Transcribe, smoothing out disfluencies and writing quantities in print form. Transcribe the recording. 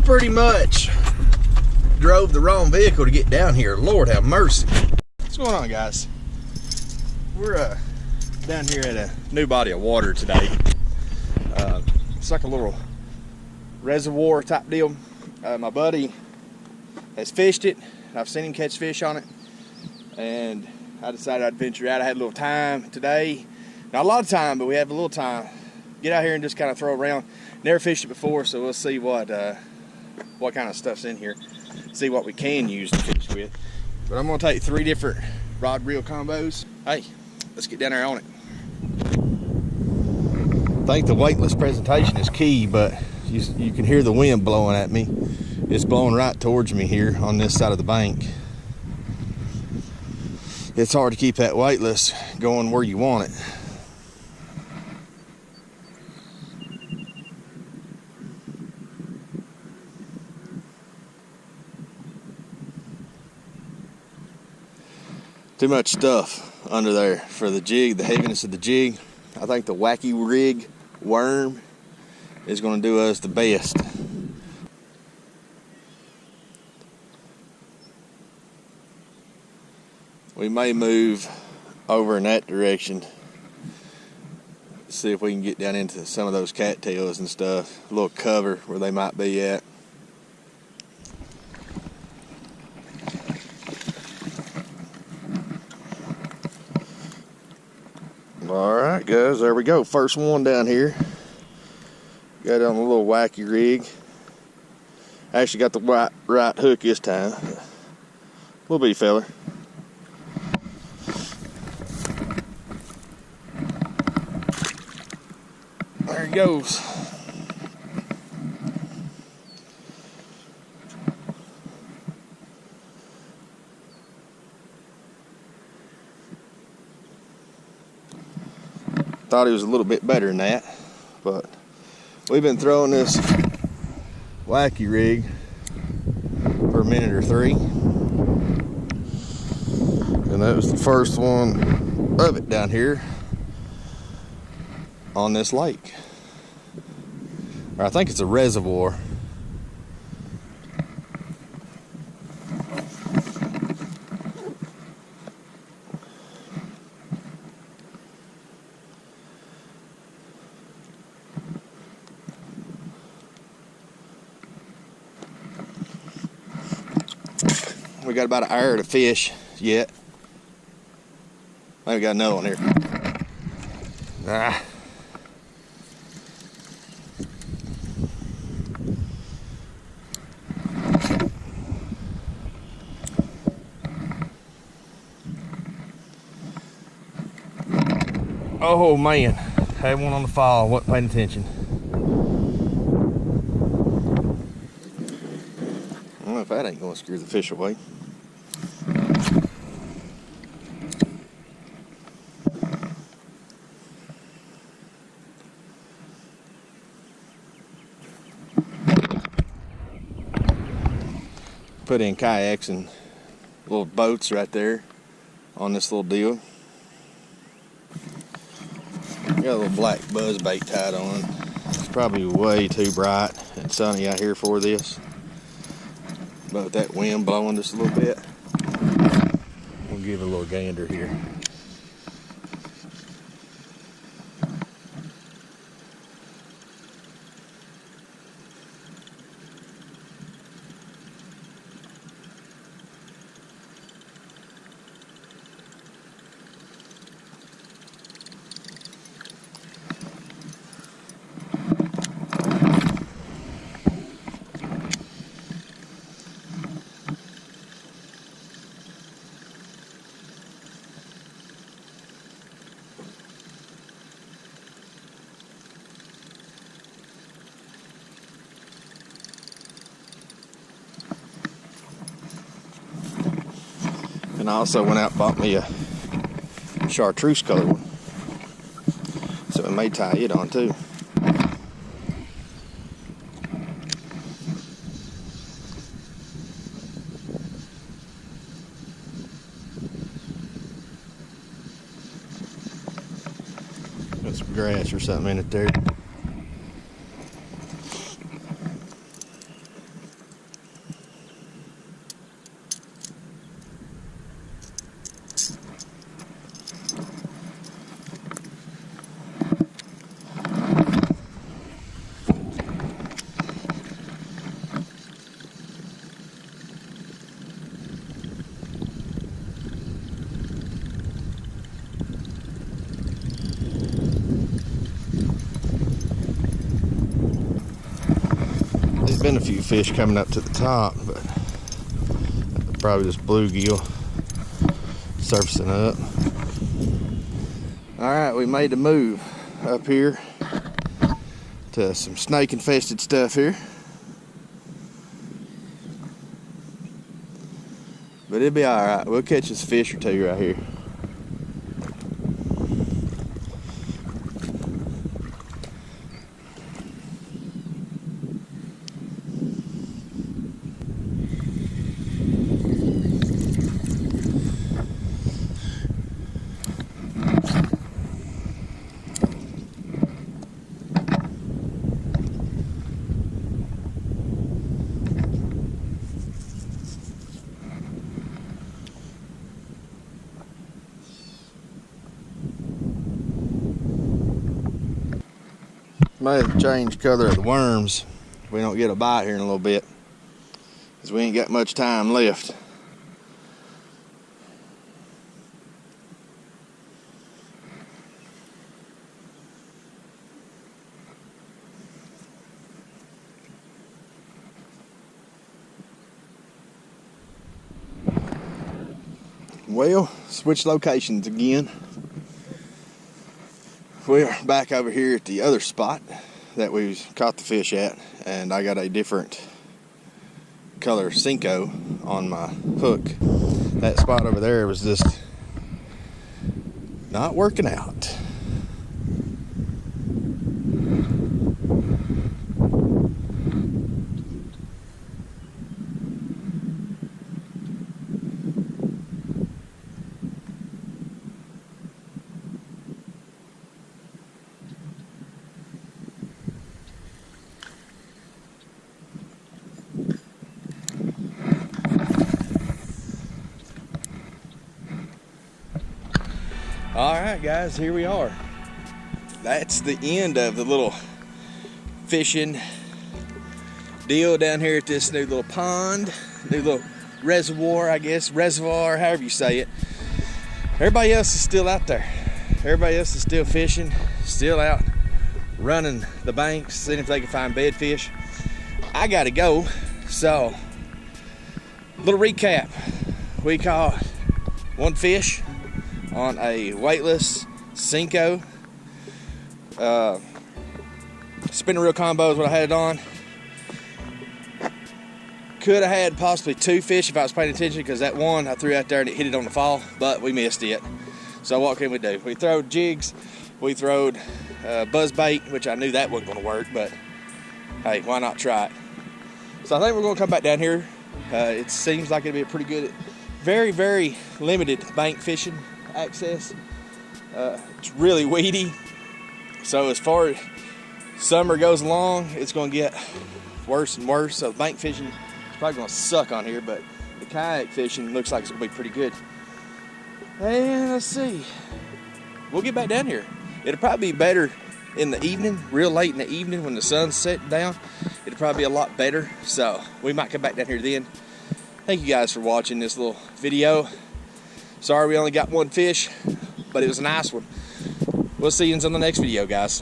pretty much drove the wrong vehicle to get down here. Lord have mercy. What's going on, guys? We're down here at a new body of water today. It's like a little reservoir type deal. My buddy has fished it. I've seen him catch fish on it, and I decided I'd venture out. I had a little time today. Not a lot of time, but we have a little time. Get out here and just kind of throw around. Never fished it before, so we'll see what kind of stuff's in here. See what we can use to fish with. But I'm gonna take 3 different rod reel combos. Hey, let's get down there on it. I think the weightless presentation is key, but you can hear the wind blowing at me. It's blowing right towards me here on this side of the bank. It's hard to keep that weightless going where you want it. Too much stuff under there for the jig, the heaviness of the jig. I think the wacky rig worm is going to do us the best. We may move over in that direction. See if we can get down into some of those cattails and stuff. A little cover where they might be at. Alright guys, there we go. First one down here. Got it on a little wacky rig. Actually got the right hook this time. Little bitty feller. There he goes. Thought he was a little bit better than that, but we've been throwing this wacky rig for a minute or 3, and that was the first one of it down here on this lake. Or I think it's a reservoir. We got about an hour to fish yet. I got another one here. Oh man, had one on the fall, wasn't paying attention. I don't know if that ain't gonna scare the fish away. Put in kayaks and little boats right there on this little deal. Got a little black buzz bait tied on. It's probably way too bright and sunny out here for this. But with that wind blowing just a little bit, we'll give it a little gander here. And I also went out and bought me a chartreuse color one, so it may tie it on too. Got some grass or something in it there. There's been a few fish coming up to the top, but probably just bluegill surfacing up. All right, we made the move up here to some snake infested stuff here. But it'll be all right. We'll catch us a fish or two right here. Might have to change the color of the worms if we don't get a bite here in a little bit, because we ain't got much time left. Well, switch locations again. We're back over here at the other spot that we caught the fish at, and I got a different color senko on my hook. That spot over there was just not working out. All right, guys, here we are. That's the end of the little fishing deal down here at this new little pond, new little reservoir, I guess, reservoir, however you say it. Everybody else is still out there. Everybody else is still fishing, still out running the banks, seeing if they can find bedfish. I gotta go, so little recap. We caught one fish on a weightless senko. Spinning reel combo is what I had it on. Could have had possibly two fish if I was paying attention, because that one I threw out there and it hit it on the fall, but we missed it. So what can we do? We throwed jigs, we throwed buzz bait, which I knew that wasn't going to work, but hey, why not try it? So I think we're going to come back down here. It seems like it'll be a pretty good, very, very limited bank fishing access. It's really weedy, so as far as summer goes along, it's going to get worse and worse. So bank fishing is probably going to suck on here, but the kayak fishing looks like it's going to be pretty good. And let's see, we'll get back down here. It'll probably be better in the evening, real late in the evening when the sun's setting down. It'll probably be a lot better, so we might come back down here then. Thank you guys for watching this little video. Sorry we only got one fish, but it was a nice one. We'll see you in the next video, guys.